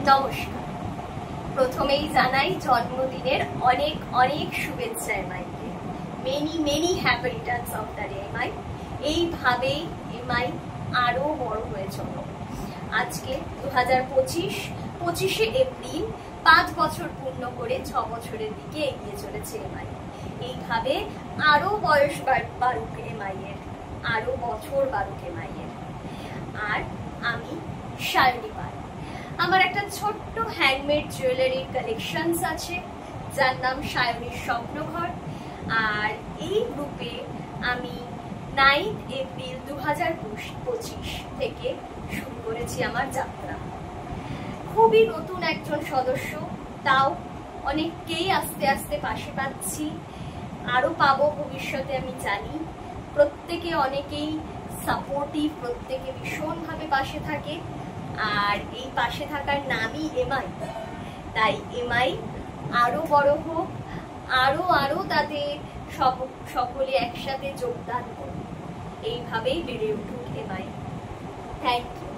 নমস্কার। প্রথমেই জানাই জন্মদিনের অনেক অনেক শুভেচ্ছা এমআইকে। Many happy returns of the day MI. এইভাবেই এমআই আরো বড় হয়ে চলো। আজকে 2025 এপ্রিল 5 বছর পূর্ণ করে 6 বছরের দিকে এগিয়ে চলেছে এমআই। এইভাবে আরো বয়স বাড়ুক এমআই এর, আরো বছর বাড়ুক এমআই এর। আর আমি সায়নী পাল। আমার একটা ছোট্ট হ্যান্ডমেড জুয়েলারির কালেকশনস আছে যার নাম সায়নীর স্বপ্নঘর। আর এই গ্রুপে আমি 9 এপ্রিল 2025 থেকে শুরু করেছি আমার যাত্রা। খুবই নতুন একজন সদস্য, তাও অনেককেই আস্তে আস্তে পাশে পাচ্ছি, আরো পাবো ভবিষ্যতে আমি জানি। প্রত্যেকে অনেকেই সাপোর্টিভ, প্রত্যেকে ভীষণভাবে পাশে থাকে। আর এই পাশে থাকার নামই এমআই। তাই এমআই আরো বড় হোক, আরো তাতে সকলে একসাথে যোগদান করুন। এইভাবেই বেড়ে উঠুক এমআই। Thank you.